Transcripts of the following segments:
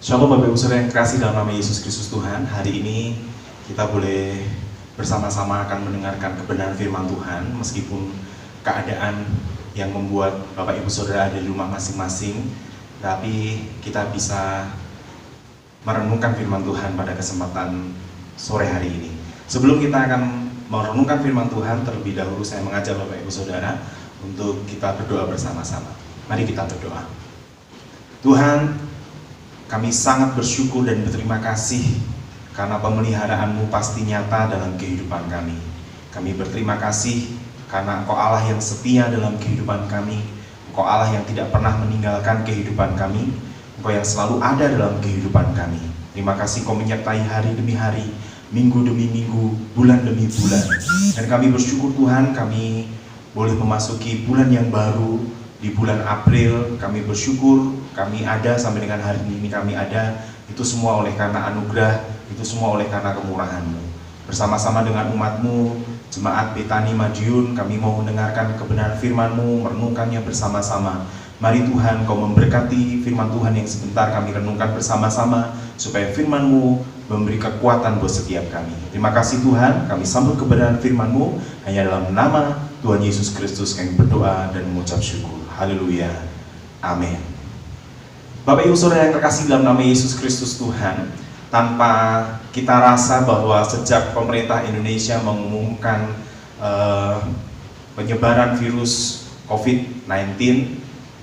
Shalom Bapak Ibu Saudara yang terkasih dalam nama Yesus Kristus Tuhan. Hari ini kita boleh bersama-sama akan mendengarkan kebenaran firman Tuhan, meskipun keadaan yang membuat Bapak Ibu Saudara ada di rumah masing-masing, tapi kita bisa merenungkan firman Tuhan pada kesempatan sore hari ini. Sebelum kita akan merenungkan firman Tuhan, terlebih dahulu saya mengajak Bapak Ibu Saudara untuk kita berdoa bersama-sama. Mari kita berdoa. Tuhan, kami sangat bersyukur dan berterima kasih karena pemeliharaanmu pasti nyata dalam kehidupan kami. Kami berterima kasih karena Engkau Allah yang setia dalam kehidupan kami. Engkau Allah yang tidak pernah meninggalkan kehidupan kami. Engkau yang selalu ada dalam kehidupan kami. Terima kasih Kau menyertai hari demi hari, minggu demi minggu, bulan demi bulan. Dan kami bersyukur Tuhan, kami boleh memasuki bulan yang baru. Di bulan April kami bersyukur kami ada sampai dengan hari ini, kami ada, itu semua oleh karena anugerah, itu semua oleh karena kemurahan-Mu. Bersama-sama dengan umat-Mu, Jemaat Betani Madiun, kami mau mendengarkan kebenaran firman-Mu, merenungkannya bersama-sama. Mari Tuhan, Kau memberkati firman Tuhan yang sebentar kami renungkan bersama-sama, supaya firman-Mu memberi kekuatan buat setiap kami. Terima kasih Tuhan, kami sambut kebenaran firman-Mu, hanya dalam nama Tuhan Yesus Kristus kami berdoa dan mengucap syukur. Haleluya, amin. Bapak Ibu Saudara yang terkasih dalam nama Yesus Kristus Tuhan, tanpa kita rasa bahwa sejak pemerintah Indonesia mengumumkan penyebaran virus COVID-19,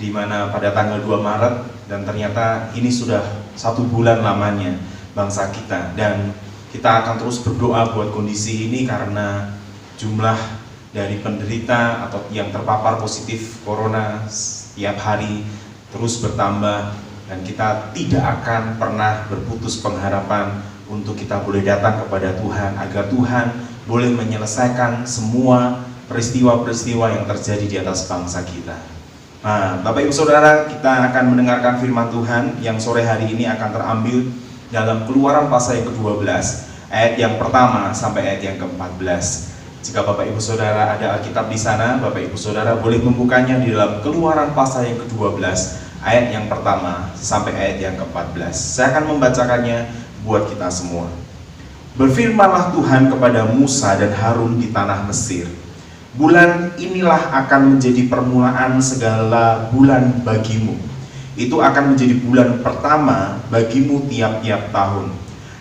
di mana pada tanggal 2 Maret, dan ternyata ini sudah 1 bulan lamanya bangsa kita, dan kita akan terus berdoa buat kondisi ini karena jumlah dari penderita atau yang terpapar positif corona setiap hari terus bertambah, dan kita tidak akan pernah berputus pengharapan untuk kita boleh datang kepada Tuhan agar Tuhan boleh menyelesaikan semua peristiwa-peristiwa yang terjadi di atas bangsa kita. Nah, Bapak Ibu Saudara, kita akan mendengarkan firman Tuhan yang sore hari ini akan terambil dalam Keluaran pasal yang ke-12 ayat yang pertama sampai ayat yang ke-14. Jika Bapak Ibu Saudara ada Alkitab di sana, Bapak Ibu Saudara boleh membukanya di dalam Keluaran pasal yang ke-12 ayat yang pertama sampai ayat yang ke-14. Saya akan membacakannya buat kita semua. Berfirmanlah Tuhan kepada Musa dan Harun di tanah Mesir, bulan inilah akan menjadi permulaan segala bulan bagimu. Itu akan menjadi bulan pertama bagimu tiap-tiap tahun.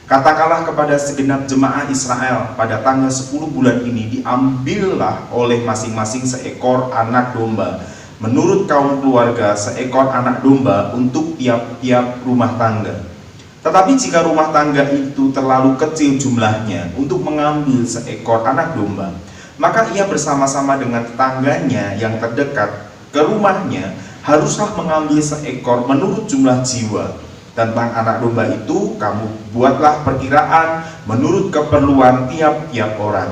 Katakanlah kepada segenap jemaah Israel, pada tanggal 10 bulan ini diambillah oleh masing-masing seekor anak domba, menurut kaum keluarga seekor anak domba untuk tiap-tiap rumah tangga. Tetapi jika rumah tangga itu terlalu kecil jumlahnya untuk mengambil seekor anak domba, maka ia bersama-sama dengan tetangganya yang terdekat ke rumahnya haruslah mengambil seekor menurut jumlah jiwa. Tentang anak domba itu kamu buatlah perkiraan menurut keperluan tiap-tiap orang.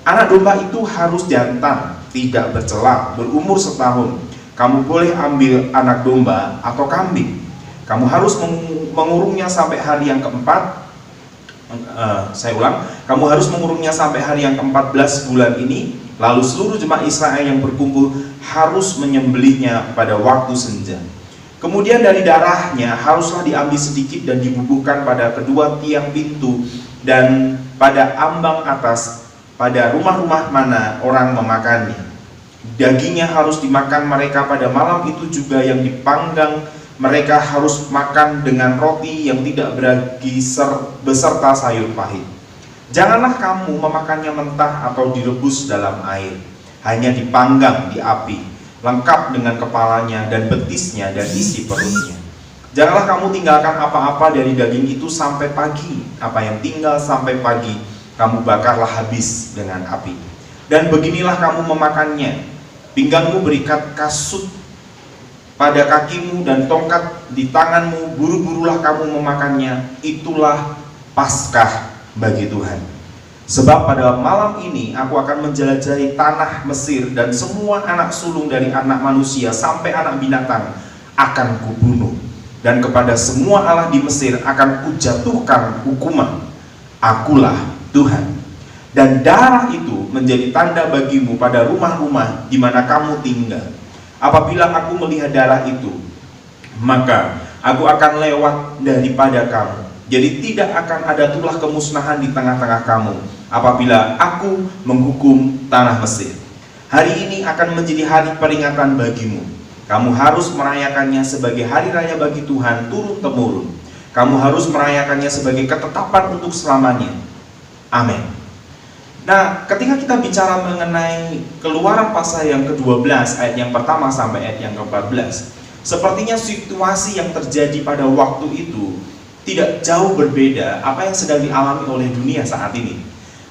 Anak domba itu harus jantan, tidak bercela, berumur setahun. Kamu boleh ambil anak domba atau kambing. Kamu harus mengurungnya sampai hari yang keempat. Kamu harus mengurungnya sampai hari yang ke-14 bulan ini. Lalu seluruh jemaat Israel yang berkumpul harus menyembelihnya pada waktu senja. Kemudian dari darahnya haruslah diambil sedikit dan dibubuhkan pada kedua tiang pintu dan pada ambang atas pada rumah-rumah mana orang memakannya. Dagingnya harus dimakan mereka pada malam itu juga yang dipanggang. Mereka harus makan dengan roti yang tidak beragi beserta sayur pahit. Janganlah kamu memakannya mentah atau direbus dalam air, hanya dipanggang di api, lengkap dengan kepalanya dan betisnya dan isi perutnya. Janganlah kamu tinggalkan apa-apa dari daging itu sampai pagi. Apa yang tinggal sampai pagi, kamu bakarlah habis dengan api. Dan beginilah kamu memakannya. Pinggangmu berikat kasut pada kakimu dan tongkat di tanganmu. Buru-burulah kamu memakannya. Itulah Paskah bagi Tuhan. Sebab pada malam ini aku akan menjelajahi tanah Mesir, dan semua anak sulung dari anak manusia sampai anak binatang akan kubunuh. Dan kepada semua Allah di Mesir akan kujatuhkan hukuman. Akulah Tuhan. Dan darah itu menjadi tanda bagimu pada rumah-rumah di mana kamu tinggal. Apabila aku melihat darah itu, maka Aku akan lewat daripada kamu. Jadi tidak akan ada tulah kemusnahan di tengah-tengah kamu apabila aku menghukum tanah Mesir. Hari ini akan menjadi hari peringatan bagimu. Kamu harus merayakannya sebagai hari raya bagi Tuhan turun-temurun. Kamu harus merayakannya sebagai ketetapan untuk selamanya. Amin. Nah, ketika kita bicara mengenai Keluaran pasal yang ke-12 ayat yang pertama sampai ayat yang ke-14, sepertinya situasi yang terjadi pada waktu itu tidak jauh berbeda apa yang sedang dialami oleh dunia saat ini.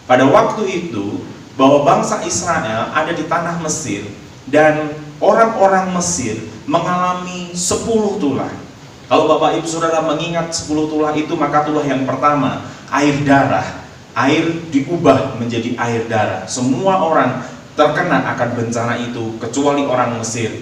Pada waktu itu, bahwa bangsa Israel ada di tanah Mesir dan orang-orang Mesir mengalami 10 tulah. Kalau Bapak Ibu Saudara mengingat 10 tulah itu, maka tulah yang pertama, air darah. Air diubah menjadi air darah. Semua orang terkena akan bencana itu kecuali orang Mesir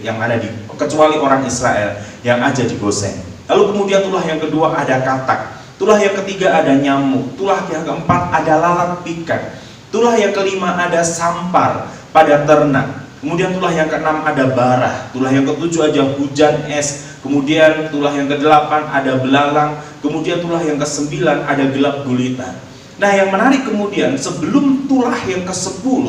kecuali orang Israel yang ada di Gosen. Lalu kemudian tulah yang kedua ada katak. Tulah yang ketiga ada nyamuk. Tulah yang keempat ada lalat pikat. Tulah yang kelima ada sampar pada ternak. Kemudian tulah yang keenam ada barah. Tulah yang ketujuh ada hujan es. Kemudian tulah yang kedelapan ada belalang. Kemudian tulah yang kesembilan ada gelap gulita. Nah, yang menarik kemudian, sebelum tulah yang ke-10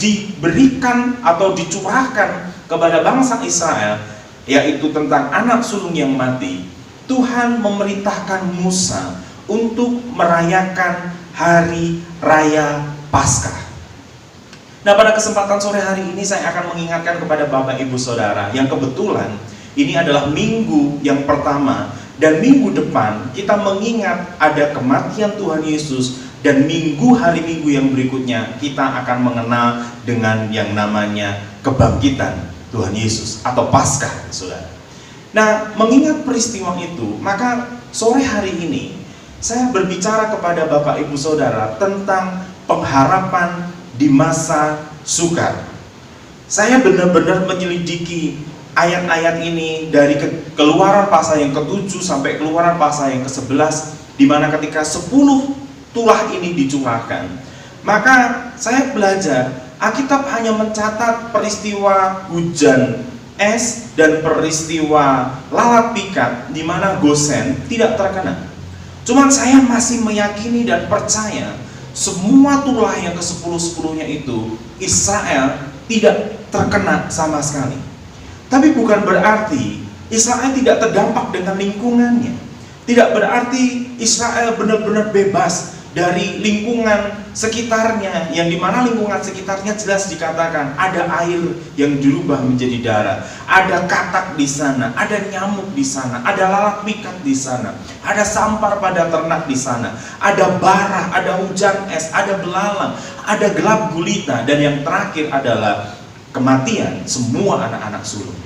diberikan atau dicurahkan kepada bangsa Israel, yaitu tentang anak sulung yang mati, Tuhan memerintahkan Musa untuk merayakan hari raya Paskah. Nah, pada kesempatan sore hari ini saya akan mengingatkan kepada Bapak Ibu Saudara yang kebetulan ini adalah minggu yang pertama, dan minggu depan kita mengingat ada kematian Tuhan Yesus, dan hari minggu yang berikutnya kita akan mengenal dengan yang namanya kebangkitan Tuhan Yesus atau Paskah, Saudara. Nah, mengingat peristiwa itu, maka sore hari ini saya berbicara kepada Bapak Ibu Saudara tentang pengharapan di masa sukar. Saya benar-benar menyelidiki ayat-ayat ini dari Keluaran pasal yang ke-7 sampai Keluaran pasal yang ke-11, di mana ketika 10 tulah ini dicurahkan, maka saya belajar Alkitab hanya mencatat peristiwa hujan es dan peristiwa lalat pikat di mana Gosen tidak terkena. Cuman saya masih meyakini dan percaya semua tulah yang ke-10-10-nya itu Israel tidak terkena sama sekali. Tapi bukan berarti Israel tidak terdampak dengan lingkungannya. Tidak berarti Israel benar-benar bebas dari lingkungan sekitarnya, yang dimana lingkungan sekitarnya jelas dikatakan ada air yang dirubah menjadi darah, ada katak di sana, ada nyamuk di sana, ada lalat pikat di sana, ada sampar pada ternak di sana, ada barah, ada hujan es, ada belalang, ada gelap gulita, dan yang terakhir adalah kematian semua anak-anak sulung.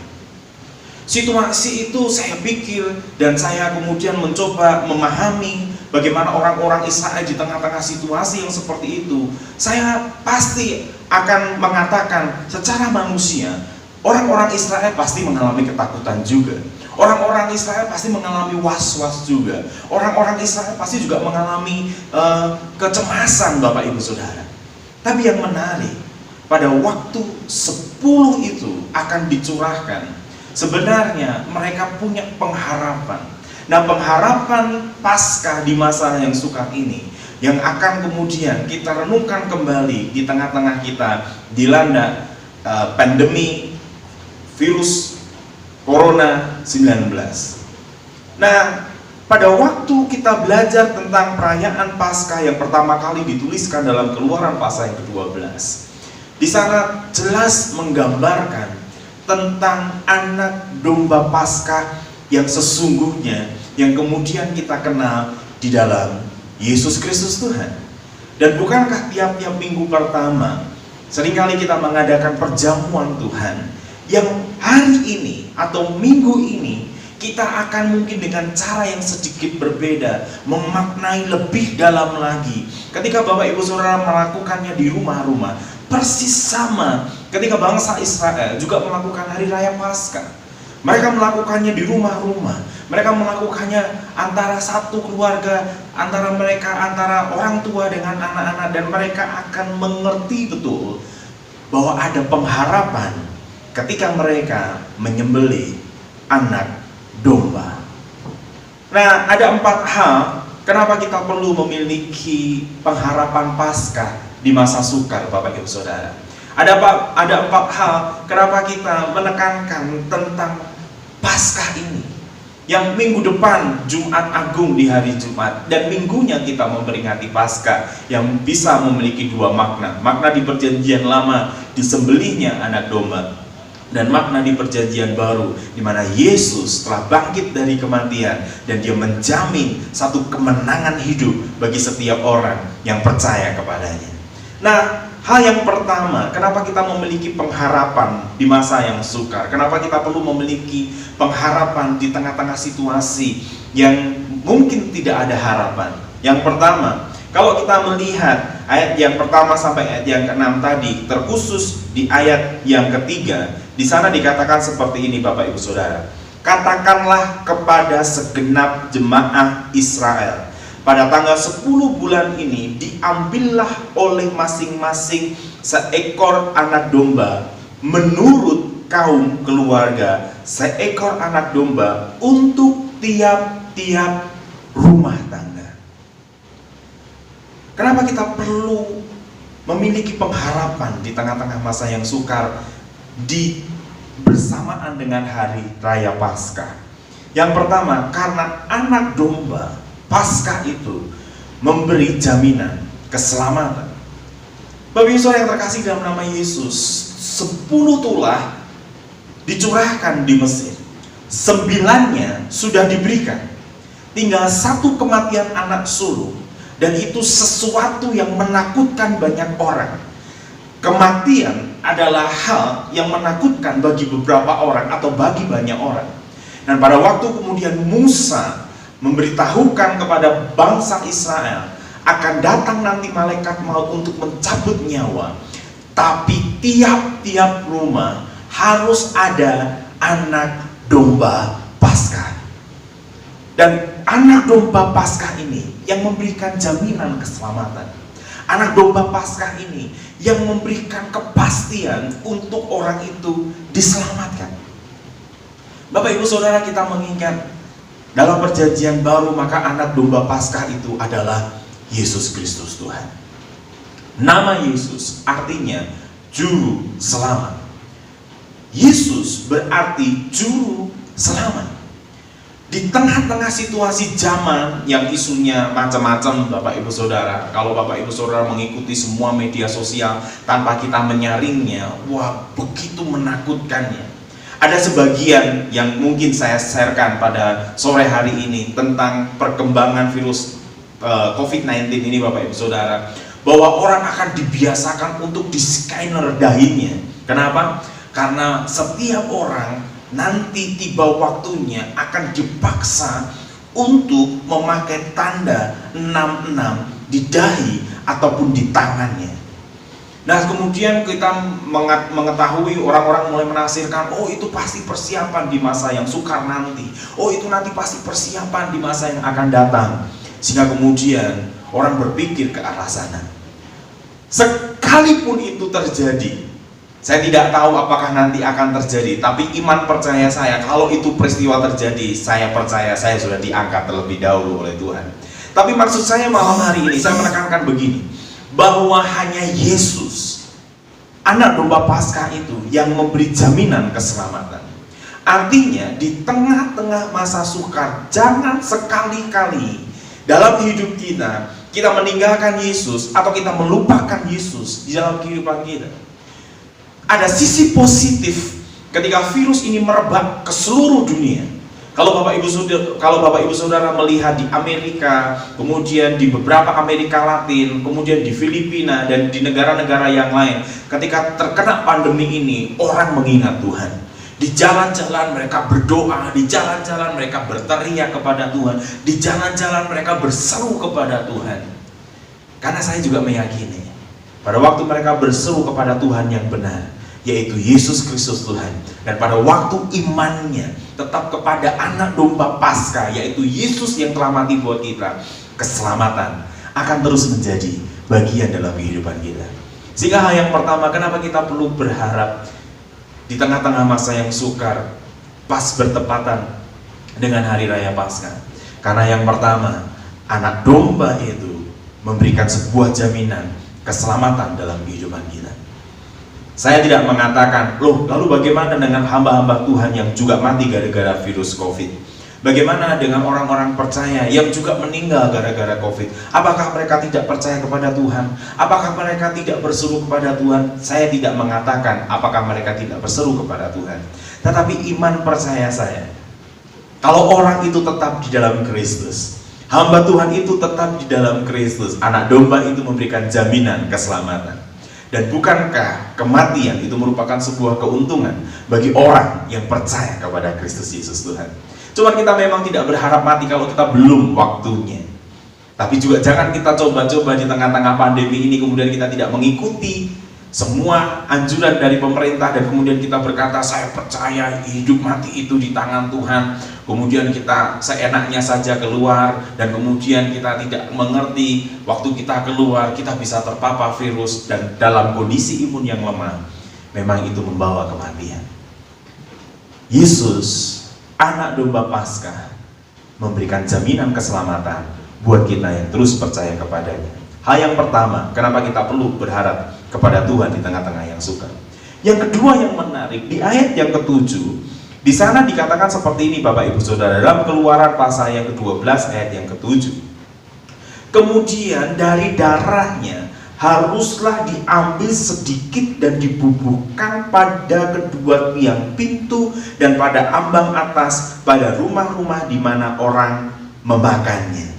Situasi itu saya pikir dan saya kemudian mencoba memahami bagaimana orang-orang Israel di tengah-tengah situasi yang seperti itu. Saya pasti akan mengatakan secara manusia, orang-orang Israel pasti mengalami ketakutan juga. Orang-orang Israel pasti mengalami was-was juga. Orang-orang Israel pasti juga mengalami kecemasan, Bapak Ibu Saudara. Tapi yang menarik, pada waktu 10 itu akan dicurahkan, sebenarnya mereka punya pengharapan. Nah, pengharapan Paskah di masa yang sukar ini yang akan kemudian kita renungkan kembali di tengah-tengah kita dilanda pandemi virus Corona 19. Nah, pada waktu kita belajar tentang perayaan Paskah yang pertama kali dituliskan dalam Keluaran pasal yang ke-12, di sana jelas menggambarkan tentang anak domba Paskah yang sesungguhnya, yang kemudian kita kenal di dalam Yesus Kristus Tuhan. Dan bukankah tiap-tiap minggu pertama seringkali kita mengadakan perjamuan Tuhan, yang hari ini atau minggu ini kita akan mungkin dengan cara yang sedikit berbeda memaknai lebih dalam lagi. Ketika Bapak Ibu Saudara melakukannya di rumah-rumah, persis sama ketika bangsa Israel juga melakukan hari raya Paskah. Mereka melakukannya di rumah-rumah. Mereka melakukannya antara satu keluarga, antara orang tua dengan anak-anak, dan mereka akan mengerti betul bahwa ada pengharapan ketika mereka menyembelih anak domba. Nah, ada 4 hal kenapa kita perlu memiliki pengharapan Paskah di masa sukar, Bapak Ibu Saudara. Ada 4 hal kenapa kita menekankan tentang Paskah ini. Yang minggu depan Jumat Agung di hari Jumat, dan minggunya kita memperingati Paskah yang bisa memiliki 2 makna. Makna di Perjanjian Lama disembelihnya anak domba, dan makna di Perjanjian Baru di mana Yesus telah bangkit dari kematian dan dia menjamin satu kemenangan hidup bagi setiap orang yang percaya kepadanya. Nah, hal yang pertama, kenapa kita memiliki pengharapan di masa yang sukar? Kenapa kita perlu memiliki pengharapan di tengah-tengah situasi yang mungkin tidak ada harapan? Yang pertama, kalau kita melihat ayat yang pertama sampai ayat yang ke-6 tadi, terkhusus di ayat yang ketiga, di sana dikatakan seperti ini, Bapak Ibu Saudara. Katakanlah kepada segenap jemaah Israel, pada tanggal 10 bulan ini diambillah oleh masing-masing seekor anak domba menurut kaum keluarga, seekor anak domba untuk tiap-tiap rumah tangga. Kenapa kita perlu memiliki pengharapan di tengah-tengah masa yang sukar bersamaan dengan hari raya Paskah? Yang pertama, karena anak domba Paskah itu memberi jaminan keselamatan. Bapak Ibu Saudara yang terkasih dalam nama Yesus, 10 tulah dicurahkan di Mesir, 9-nya sudah diberikan, tinggal 1 kematian anak sulung. Dan itu sesuatu yang menakutkan banyak orang. Kematian adalah hal yang menakutkan bagi beberapa orang atau bagi banyak orang. Dan pada waktu kemudian Musa memberitahukan kepada bangsa Israel akan datang nanti malaikat maut untuk mencabut nyawa, tapi tiap-tiap rumah harus ada anak domba Paskah. Dan anak domba Paskah ini yang memberikan jaminan keselamatan. Anak domba Paskah ini yang memberikan kepastian untuk orang itu diselamatkan. Bapak Ibu Saudara, kita mengingat dalam Perjanjian Baru, maka anak domba Paskah itu adalah Yesus Kristus Tuhan. Nama Yesus artinya juru selamat. Yesus berarti juru selamat. Di tengah-tengah situasi zaman yang isunya macam-macam, Bapak Ibu Saudara, kalau Bapak Ibu Saudara mengikuti semua media sosial tanpa kita menyaringnya, wah, begitu menakutkannya. Ada sebagian yang mungkin saya sharekan pada sore hari ini tentang perkembangan virus COVID-19 ini, Bapak Ibu Saudara, bahwa orang akan dibiasakan untuk di-scanner dahinya. Kenapa? Karena setiap orang nanti tiba waktunya akan dipaksa untuk memakai tanda 66 di dahi ataupun di tangannya. Nah, kemudian kita mengetahui orang-orang mulai menafsirkan, oh itu pasti persiapan di masa yang sukar nanti, oh itu nanti pasti persiapan di masa yang akan datang. Sehingga kemudian orang berpikir ke arah sana. Sekalipun itu terjadi, saya tidak tahu apakah nanti akan terjadi, tapi iman percaya saya, kalau itu peristiwa terjadi, saya percaya saya sudah diangkat terlebih dahulu oleh Tuhan. Tapi maksud saya malam hari ini, saya menekankan begini, bahwa hanya Yesus, anak domba Paskah itu, yang memberi jaminan keselamatan. Artinya, di tengah-tengah masa sukar, jangan sekali-kali dalam hidup kita meninggalkan Yesus, atau kita melupakan Yesus di dalam kehidupan kita. Ada sisi positif ketika virus ini merebak ke seluruh dunia. Kalau Bapak Ibu Saudara melihat di Amerika, kemudian di beberapa Amerika Latin, kemudian di Filipina dan di negara-negara yang lain, ketika terkena pandemi ini, orang mengingat Tuhan. Di jalan-jalan mereka berdoa, di jalan-jalan mereka berteriak kepada Tuhan, di jalan-jalan mereka berseru kepada Tuhan. Karena saya juga meyakini, pada waktu mereka berseru kepada Tuhan yang benar, yaitu Yesus Kristus Tuhan, dan pada waktu imannya tetap kepada anak domba Paskah, yaitu Yesus yang telah mati buat kita, keselamatan akan terus menjadi bagian dalam kehidupan kita. Sehingga hal yang pertama, kenapa kita perlu berharap di tengah-tengah masa yang sukar, pas bertepatan dengan hari raya Paskah? Karena yang pertama, anak domba itu memberikan sebuah jaminan keselamatan dalam kehidupan kita. Saya tidak mengatakan, loh lalu bagaimana dengan hamba-hamba Tuhan yang juga mati gara-gara virus COVID? Bagaimana dengan orang-orang percaya yang juga meninggal gara-gara COVID? Apakah mereka tidak percaya kepada Tuhan? Apakah mereka tidak berseru kepada Tuhan? Saya tidak mengatakan apakah mereka tidak berseru kepada Tuhan. Tetapi iman percaya saya, kalau orang itu tetap di dalam Kristus, hamba Tuhan itu tetap di dalam Kristus, anak domba itu memberikan jaminan keselamatan. Dan bukankah kematian itu merupakan sebuah keuntungan bagi orang yang percaya kepada Kristus Yesus Tuhan? Cuma kita memang tidak berharap mati kalau kita belum waktunya. Tapi juga jangan kita coba-coba di tengah-tengah pandemi ini kemudian kita tidak mengikuti semua anjuran dari pemerintah dan kemudian kita berkata, saya percaya hidup mati itu di tangan Tuhan. Kemudian kita seenaknya saja keluar dan kemudian kita tidak mengerti waktu kita keluar kita bisa terpapar virus dan dalam kondisi imun yang lemah, memang itu membawa kematian. Yesus, anak domba Paskah, memberikan jaminan keselamatan buat kita yang terus percaya kepadanya. Hal yang pertama, kenapa kita perlu berharap kepada Tuhan di tengah-tengah yang sukar. Yang kedua yang menarik, di ayat yang ke-7, di sana dikatakan seperti ini Bapak Ibu Saudara, dalam Keluaran pasal yang ke-12 ayat yang ke-7. Kemudian dari darahnya haruslah diambil sedikit dan dibubuhkan pada kedua tiang pintu dan pada ambang atas pada rumah-rumah di mana orang memakannya.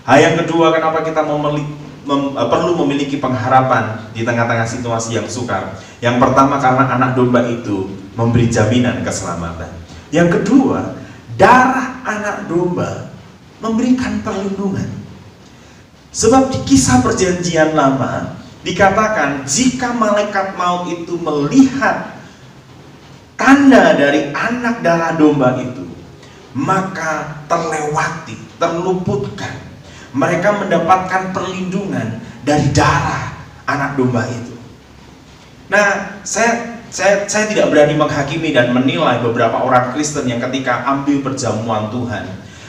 Hal yang kedua, kenapa kita perlu memiliki pengharapan di tengah-tengah situasi yang sukar. Yang pertama, karena anak domba itu memberi jaminan keselamatan. Yang kedua, darah anak domba memberikan perlindungan. Sebab di kisah perjanjian lama dikatakan jika malaikat maut itu melihat tanda dari anak darah domba itu, maka terlewati, terluputkan. Mereka mendapatkan perlindungan dari darah anak domba itu. Nah, saya tidak berani menghakimi dan menilai beberapa orang Kristen yang ketika ambil perjamuan Tuhan,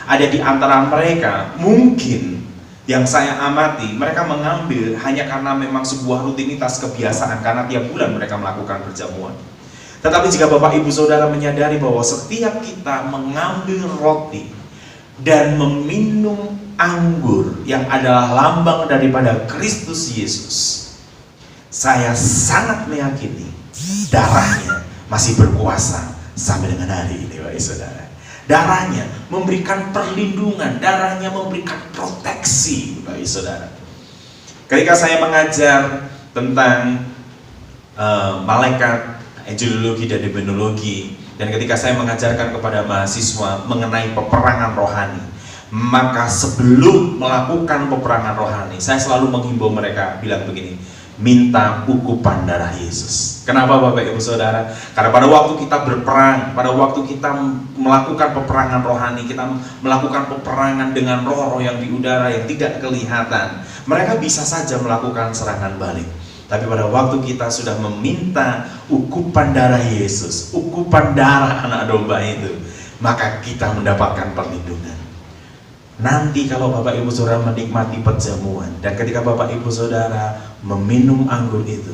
ada di antara mereka mungkin yang saya amati, mereka mengambil hanya karena memang sebuah rutinitas kebiasaan, karena tiap bulan mereka melakukan perjamuan. Tetapi jika Bapak Ibu Saudara menyadari bahwa setiap kita mengambil roti dan meminum anggur yang adalah lambang daripada Kristus Yesus, saya sangat meyakini darahnya masih berkuasa sampai dengan hari ini, Bapak Saudara. Darahnya memberikan perlindungan, darahnya memberikan proteksi, Bapak Saudara. Ketika saya mengajar tentang malaikat, angelologi dan demonologi, dan ketika saya mengajarkan kepada mahasiswa mengenai peperangan rohani, maka sebelum melakukan peperangan rohani, saya selalu menghimbau mereka bilang begini, minta ukupan darah Yesus. Kenapa Bapak Ibu Saudara? Karena pada waktu kita berperang, pada waktu kita melakukan peperangan rohani, kita melakukan peperangan dengan roh-roh yang di udara yang tidak kelihatan, mereka bisa saja melakukan serangan balik. Tapi pada waktu kita sudah meminta ukupan darah Yesus, ukupan darah anak domba itu, maka kita mendapatkan perlindungan. Nanti kalau Bapak Ibu Saudara menikmati perjamuan dan ketika Bapak Ibu Saudara meminum anggur itu,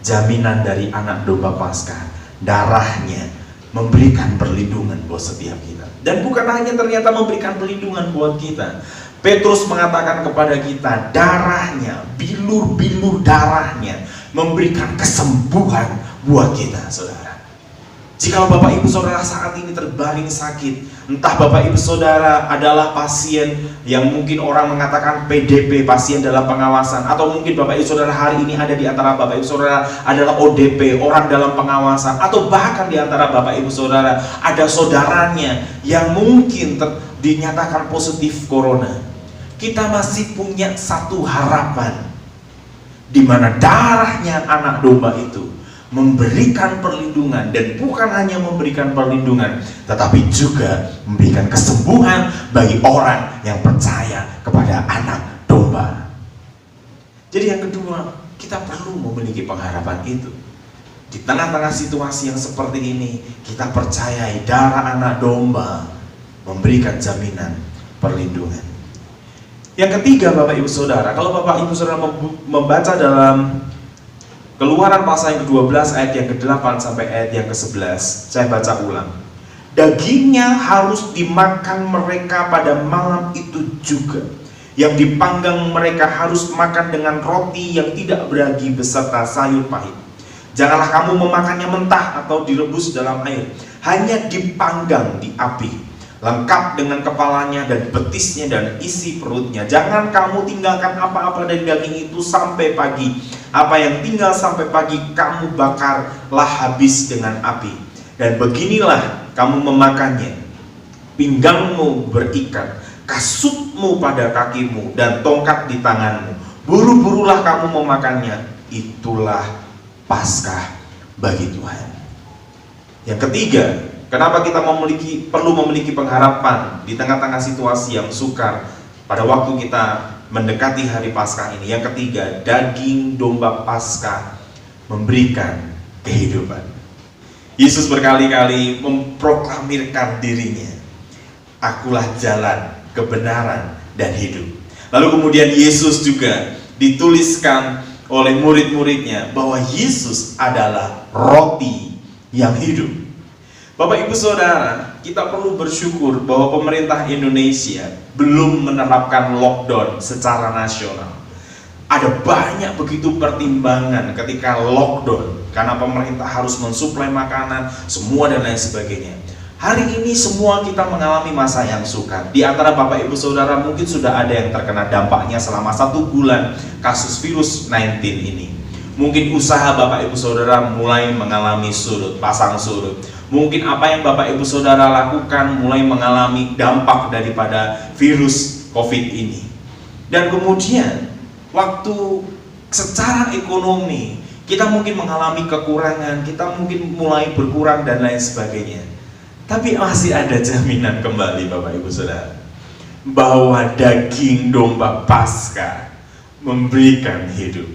jaminan dari anak domba Paskah, darahnya memberikan perlindungan buat setiap kita. Dan bukan hanya ternyata memberikan perlindungan buat kita, Petrus mengatakan kepada kita, darahnya, bilur-bilur darahnya memberikan kesembuhan buat kita, saudara. Jika Bapak Ibu Saudara saat ini terbaring sakit, entah Bapak Ibu Saudara adalah pasien yang mungkin orang mengatakan PDP, pasien dalam pengawasan, atau mungkin Bapak Ibu Saudara hari ini ada di antara Bapak Ibu Saudara adalah ODP, orang dalam pengawasan, atau bahkan di antara Bapak Ibu Saudara ada saudaranya yang mungkin dinyatakan positif corona. Kita masih punya satu harapan, di mana darahnya anak domba itu memberikan perlindungan, dan bukan hanya memberikan perlindungan, tetapi juga memberikan kesembuhan bagi orang yang percaya kepada anak domba. Jadi yang kedua, kita perlu memiliki pengharapan itu. Di tengah-tengah situasi yang seperti ini, kita percayai darah anak domba memberikan jaminan perlindungan. Yang ketiga, Bapak Ibu Saudara, kalau Bapak Ibu Saudara membaca dalam Keluaran pasal yang ke-12 ayat yang ke-8 sampai ayat yang ke-11, saya baca ulang. Dagingnya harus dimakan mereka pada malam itu juga. Yang dipanggang mereka harus makan dengan roti yang tidak beragi beserta sayur pahit. Janganlah kamu memakannya mentah atau direbus dalam air, hanya dipanggang di api, lengkap dengan kepalanya dan betisnya dan isi perutnya. Jangan kamu tinggalkan apa-apa dari daging itu sampai pagi. Apa yang tinggal sampai pagi kamu bakarlah habis dengan api. Dan beginilah kamu memakannya: pinggangmu berikat, kasutmu pada kakimu, dan tongkat di tanganmu. Buru-burulah kamu memakannya. Itulah Paskah bagi Tuhan. Yang ketiga, kenapa kita perlu memiliki pengharapan di tengah-tengah situasi yang sukar pada waktu kita mendekati hari Paskah ini? Yang ketiga, daging domba Paskah memberikan kehidupan. Yesus berkali-kali memproklamirkan dirinya, akulah jalan, kebenaran, dan hidup. Lalu kemudian Yesus juga dituliskan oleh murid-muridnya bahwa Yesus adalah roti yang hidup. Bapak Ibu Saudara, kita perlu bersyukur bahwa pemerintah Indonesia belum menerapkan lockdown secara nasional. Ada banyak begitu pertimbangan ketika lockdown, karena pemerintah harus mensuplai makanan, semua dan lain sebagainya. Hari ini semua kita mengalami masa yang sukar. Di antara Bapak Ibu Saudara mungkin sudah ada yang terkena dampaknya selama 1 bulan kasus virus 19 ini. Mungkin usaha Bapak Ibu Saudara mulai mengalami surut, pasang surut. Mungkin apa yang Bapak Ibu Saudara lakukan mulai mengalami dampak daripada virus COVID ini. Dan kemudian waktu secara ekonomi kita mungkin mengalami kekurangan, kita mungkin mulai berkurang dan lain sebagainya. Tapi masih ada jaminan kembali Bapak Ibu Saudara, bahwa daging domba Paskah memberikan hidup.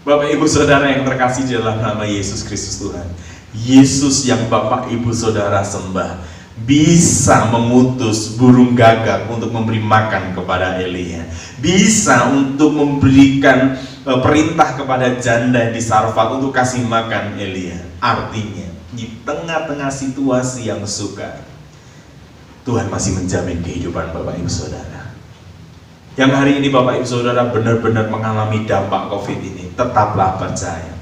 Bapak Ibu Saudara yang terkasih dalam nama Yesus Kristus Tuhan, Yesus yang Bapak Ibu Saudara sembah bisa mengutus burung gagak untuk memberi makan kepada Elia, bisa untuk memberikan perintah kepada janda di Sarfat untuk kasih makan Elia. Artinya di tengah-tengah situasi yang sukar, Tuhan masih menjamin kehidupan Bapak Ibu Saudara. Yang hari ini Bapak Ibu Saudara benar-benar mengalami dampak COVID ini, tetaplah percaya.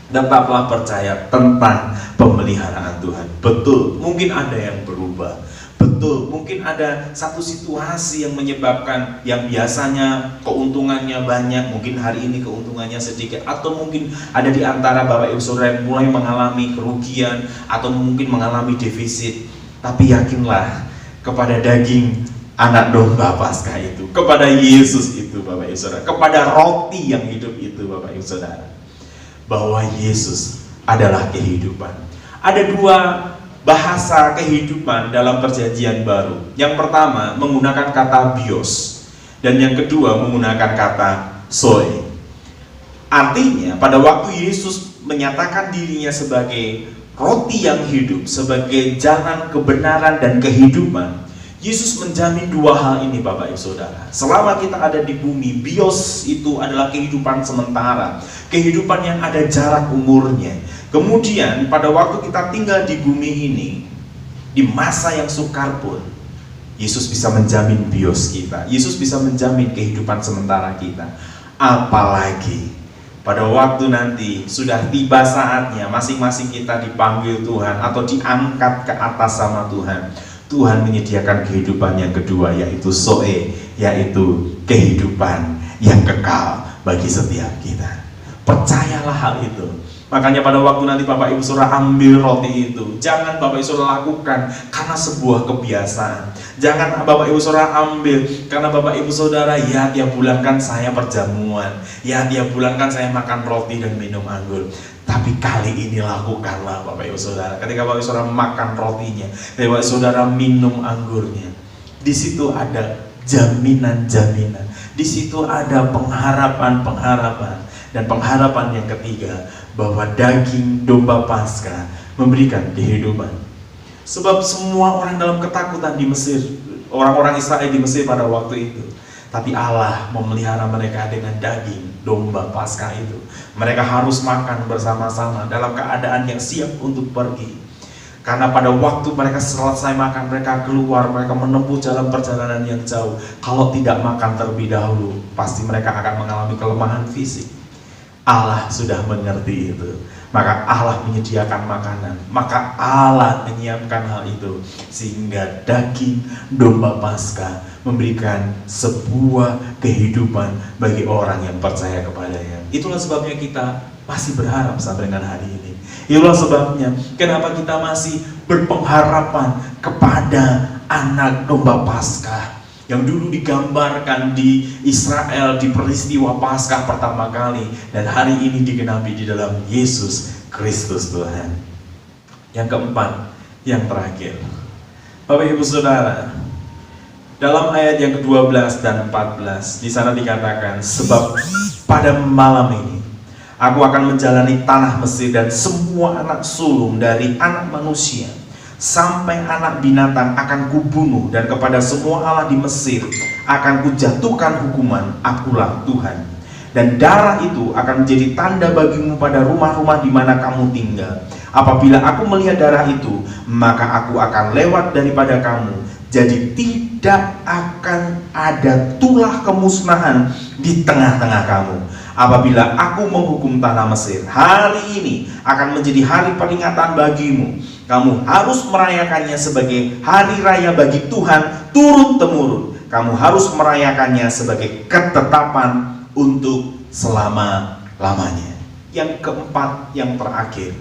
Tetaplah percaya tentang pemeliharaan Tuhan. Betul, mungkin ada yang berubah. Betul, mungkin ada satu situasi yang menyebabkan yang biasanya keuntungannya banyak, mungkin hari ini keuntungannya sedikit. Atau mungkin ada di antara Bapak Ibu Saudara yang mulai mengalami kerugian atau mungkin mengalami defisit. Tapi yakinlah kepada daging anak domba Paskah itu, kepada Yesus itu Bapak Ibu Saudara, kepada roti yang hidup itu Bapak Ibu Saudara, bahwa Yesus adalah kehidupan. Ada 2 bahasa kehidupan dalam perjanjian baru. Yang pertama menggunakan kata bios, dan yang kedua menggunakan kata zoe. Artinya pada waktu Yesus menyatakan dirinya sebagai roti yang hidup, sebagai jalan kebenaran dan kehidupan, Yesus menjamin 2 hal ini Bapak Ibu Saudara. Selama kita ada di bumi, bios itu adalah kehidupan sementara, kehidupan yang ada jarak umurnya. Kemudian pada waktu kita tinggal di bumi ini, di masa yang sukar pun, Yesus bisa menjamin bios kita. Yesus bisa menjamin kehidupan sementara kita. Apalagi pada waktu nanti sudah tiba saatnya masing-masing kita dipanggil Tuhan atau diangkat ke atas sama Tuhan. Tuhan menyediakan kehidupan yang kedua, yaitu zoe, yaitu kehidupan yang kekal bagi setiap kita. Percayalah hal itu. Makanya pada waktu nanti Bapak Ibu Saudara ambil roti itu, jangan Bapak Ibu Saudara lakukan karena sebuah kebiasaan. Jangan Bapak Ibu Saudara ambil karena Bapak Ibu Saudara, ya tiap bulan kan saya perjamuan, ya tiap bulan kan saya makan roti dan minum anggur. Tapi kali ini lakukanlah Bapak Ibu Saudara. Ketika Bapak Ibu Saudara makan rotinya, ketika Bapak Ibu Saudara minum anggurnya, di situ ada jaminan-jaminan, di situ ada pengharapan-pengharapan. Dan pengharapan yang ketiga, bahwa daging domba Paskah memberikan kehidupan. Sebab semua orang dalam ketakutan di Mesir orang-orang Israel di Mesir pada waktu itu. Tapi Allah memelihara mereka dengan daging domba Paskah itu. Mereka harus makan bersama-sama dalam keadaan yang siap untuk pergi. Karena pada waktu mereka selesai makan, mereka keluar, mereka menempuh jalan perjalanan yang jauh. Kalau tidak makan terlebih dahulu, pasti mereka akan mengalami kelemahan fisik. Allah sudah mengerti itu. Maka Allah menyediakan makanan, maka Allah menyiapkan hal itu, sehingga daging domba Paskah memberikan sebuah kehidupan bagi orang yang percaya kepadanya. Itulah sebabnya kita masih berharap sampai dengan hari ini. Itulah sebabnya kenapa kita masih berpengharapan kepada anak domba Paskah yang dulu digambarkan di Israel di peristiwa Paskah pertama kali, dan hari ini digenapi di dalam Yesus Kristus Tuhan. Yang keempat, yang terakhir, Bapak Ibu Saudara, dalam ayat yang ke-12 dan 14 di sana dikatakan, sebab pada malam ini aku akan menjalani tanah Mesir, dan semua anak sulung dari anak manusia sampai anak binatang akan kubunuh, dan kepada semua Allah di Mesir akan kujatuhkan hukuman. Akulah Tuhan. Dan darah itu akan menjadi tanda bagimu pada rumah-rumah di mana kamu tinggal. Apabila aku melihat darah itu, maka aku akan lewat daripada kamu, jadi tidak akan ada tulah kemusnahan di tengah-tengah kamu. Apabila aku menghukum tanah Mesir, hari ini akan menjadi hari peringatan bagimu. Kamu harus merayakannya sebagai hari raya bagi Tuhan turun-temurun. Kamu harus merayakannya sebagai ketetapan untuk selama-lamanya. Yang keempat, yang terakhir,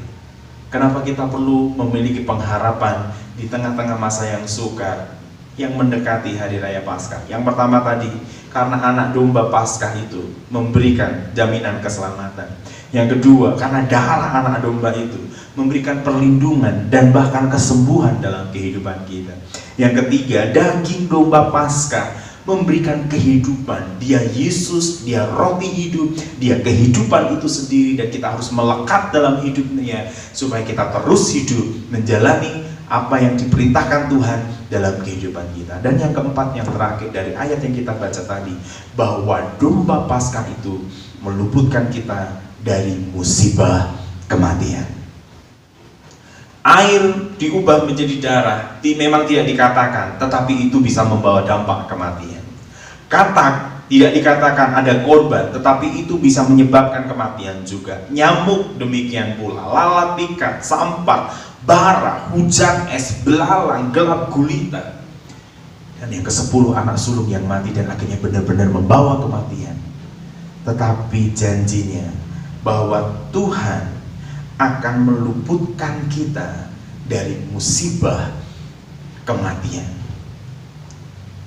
kenapa kita perlu memiliki pengharapan di tengah-tengah masa yang sukar, yang mendekati hari raya Paskah? Yang pertama tadi, karena anak domba Paskah itu memberikan jaminan keselamatan. Yang kedua, karena darah anak domba itu memberikan perlindungan dan bahkan kesembuhan dalam kehidupan kita. Yang ketiga, daging domba Paskah memberikan kehidupan. Dia Yesus, dia roti hidup, dia kehidupan itu sendiri, dan kita harus melekat dalam hidupnya supaya kita terus hidup menjalani apa yang diperintahkan Tuhan dalam kehidupan kita. Dan yang keempat, yang terakhir dari ayat yang kita baca tadi, bahwa domba Paskah itu meluputkan kita dari musibah kematian. Air diubah menjadi darah, memang tidak dikatakan, tetapi itu bisa membawa dampak kematian. Katak tidak dikatakan ada korban, tetapi itu bisa menyebabkan kematian juga. Nyamuk demikian pula, lalat pikat, sampar, bara, hujan es, belalang, gelap gulita. Dan yang ke-10, anak sulung yang mati dan akhirnya benar-benar membawa kematian. Tetapi janjinya bahwa Tuhan akan meluputkan kita dari musibah kematian.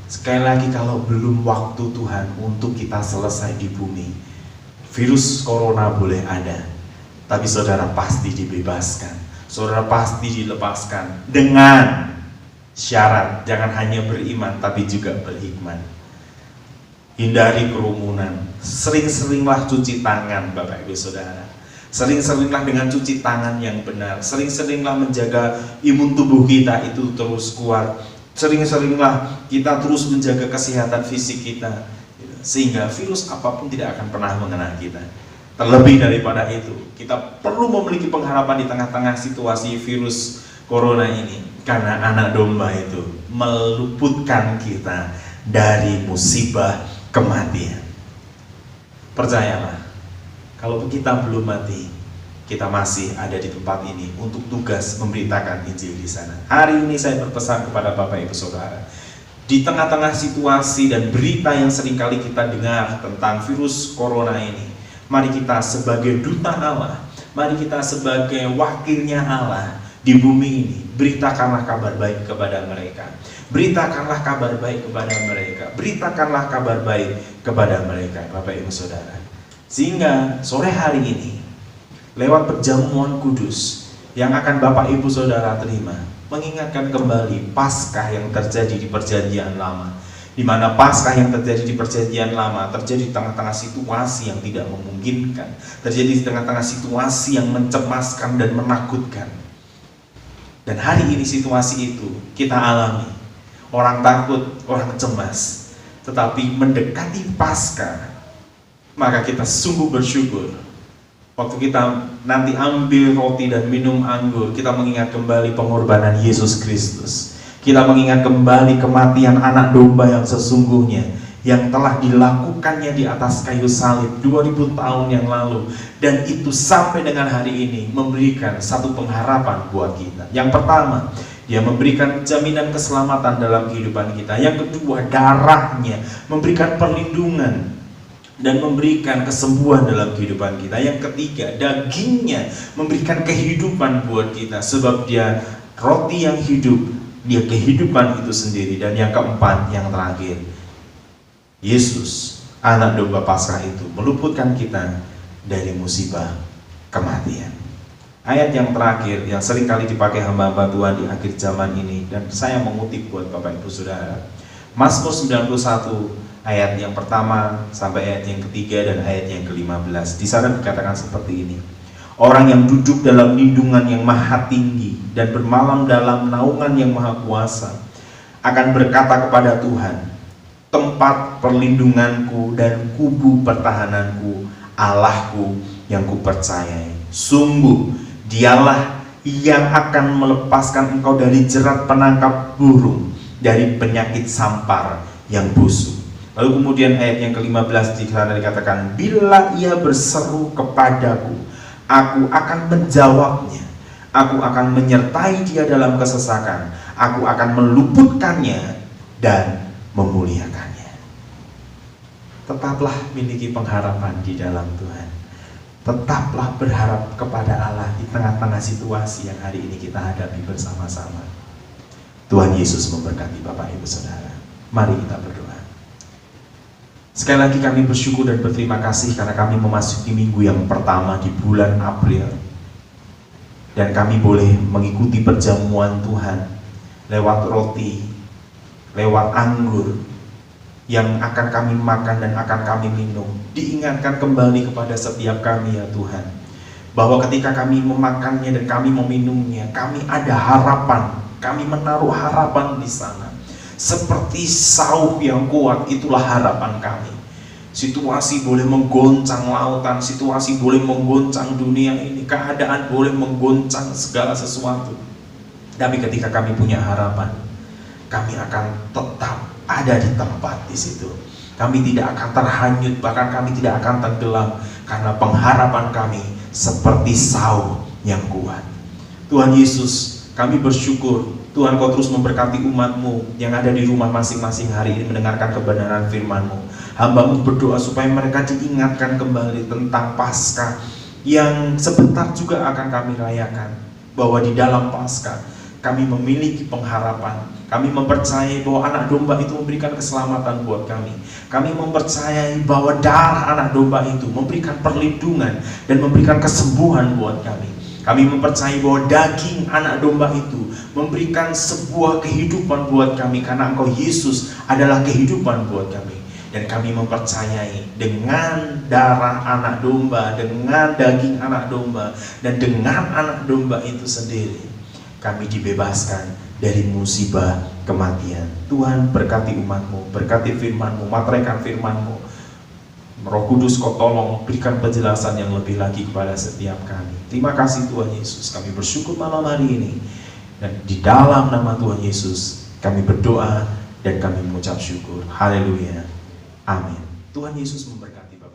Sekali lagi, kalau belum waktu Tuhan untuk kita selesai di bumi, virus corona boleh ada, tapi saudara pasti dibebaskan, saudara pasti dilepaskan dengan syarat jangan hanya beriman tapi juga berhikmat. Hindari kerumunan, sering-seringlah cuci tangan Bapak Ibu Saudara. Sering-seringlah dengan cuci tangan yang benar, sering-seringlah menjaga imun tubuh kita itu terus kuat, sering-seringlah kita terus menjaga kesehatan fisik kita, sehingga virus apapun tidak akan pernah mengenai kita. Terlebih daripada itu, kita perlu memiliki pengharapan di tengah-tengah situasi virus corona ini, karena anak domba itu meluputkan kita dari musibah kematian. Percayalah, kalau kita belum mati, kita masih ada di tempat ini untuk tugas memberitakan Injil di sana. Hari ini saya berpesan kepada Bapak Ibu Saudara, di tengah-tengah situasi dan berita yang seringkali kita dengar tentang virus corona ini, mari kita sebagai duta Allah, mari kita sebagai wakilnya Allah di bumi ini, beritakanlah kabar baik kepada mereka. Beritakanlah kabar baik kepada mereka. Beritakanlah kabar baik kepada mereka, Bapak Ibu Saudara. Sehingga sore hari ini, lewat perjamuan kudus yang akan Bapak Ibu Saudara terima, mengingatkan kembali Paskah yang terjadi di Perjanjian Lama, di mana Paskah yang terjadi di Perjanjian Lama terjadi di tengah-tengah situasi yang tidak memungkinkan, terjadi di tengah-tengah situasi yang mencemaskan dan menakutkan. Dan hari ini situasi itu kita alami. orang takut, orang cemas. Tetapi mendekati Paskah, maka kita sungguh bersyukur. Waktu kita nanti ambil roti dan minum anggur, kita mengingat kembali pengorbanan Yesus Kristus. Kita mengingat kembali kematian anak domba yang sesungguhnya, yang telah dilakukannya di atas kayu salib 2000 tahun yang lalu. Dan itu sampai dengan hari ini memberikan satu pengharapan buat kita. Yang pertama, Dia memberikan jaminan keselamatan dalam kehidupan kita. Yang kedua, darahnya memberikan perlindungan dan memberikan kesembuhan dalam kehidupan kita. Yang ketiga, dagingnya memberikan kehidupan buat kita, sebab Dia roti yang hidup, Dia kehidupan itu sendiri. Dan yang keempat, yang terakhir, Yesus, anak domba Paskah itu meluputkan kita dari musibah kematian. Ayat yang terakhir yang seringkali dipakai hamba-hamba Tuhan di akhir zaman ini, dan saya mengutip buat Bapak Ibu Saudara, Mazmur 91 ayat yang pertama sampai ayat yang ketiga dan ayat yang ke-15. Di sana dikatakan seperti ini: orang yang duduk dalam lindungan yang maha tinggi dan bermalam dalam naungan yang maha kuasa akan berkata kepada Tuhan, tempat perlindunganku dan kubu pertahananku, Allahku yang kupercayai. Sungguh Dialah yang akan melepaskan engkau dari jerat penangkap burung, dari penyakit sampar yang busuk. Lalu kemudian ayat yang ke-15 di sana dikatakan, bila ia berseru kepadaku, aku akan menjawabnya. Aku akan menyertai dia dalam kesesakan. Aku akan meluputkannya dan memuliakannya. Tetaplah miliki pengharapan di dalam Tuhan. Tetaplah berharap kepada Allah di tengah-tengah situasi yang hari ini kita hadapi bersama-sama. Tuhan Yesus memberkati Bapak Ibu Saudara. Mari kita berdoa. Sekali lagi kami bersyukur dan berterima kasih karena kami memasuki minggu yang pertama di bulan April, dan kami boleh mengikuti perjamuan Tuhan lewat roti, lewat anggur yang akan kami makan dan akan kami minum. Diingatkan kembali kepada setiap kami ya Tuhan, bahwa ketika kami memakannya dan kami meminumnya, kami ada harapan, kami menaruh harapan di sana. Seperti sauh yang kuat, itulah harapan kami. Situasi boleh menggoncang lautan, situasi boleh menggoncang dunia ini, keadaan boleh menggoncang segala sesuatu. Tapi ketika kami punya harapan, kami akan tetap ada di tempat di situ. Kami tidak akan terhanyut, bahkan kami tidak akan tenggelam, karena pengharapan kami seperti sauh yang kuat. Tuhan Yesus, kami bersyukur Tuhan, Kau terus memberkati umat-Mu yang ada di rumah masing-masing hari ini mendengarkan kebenaran firman-Mu. Hamba-Mu berdoa supaya mereka diingatkan kembali tentang Paskah yang sebentar juga akan kami rayakan, bahwa di dalam Paskah kami memiliki pengharapan. Kami mempercayai bahwa anak domba itu memberikan keselamatan buat kami. Kami mempercayai bahwa darah anak domba itu memberikan perlindungan dan memberikan kesembuhan buat kami. Kami mempercayai bahwa daging anak domba itu memberikan sebuah kehidupan buat kami, karena Engkau Yesus adalah kehidupan buat kami. Dan kami mempercayai dengan darah anak domba, dengan daging anak domba, dan dengan anak domba itu sendiri, kami dibebaskan dari musibah kematian. Tuhan, berkati umat-Mu, berkati firman-Mu, materaikan firman-Mu. Roh Kudus, Kau tolong berikan penjelasan yang lebih lagi kepada setiap kami. Terima kasih Tuhan Yesus, kami bersyukur malam hari ini. Dan di dalam nama Tuhan Yesus kami berdoa dan kami mengucap syukur. Haleluya. Amin. Tuhan Yesus memberkati Bapak.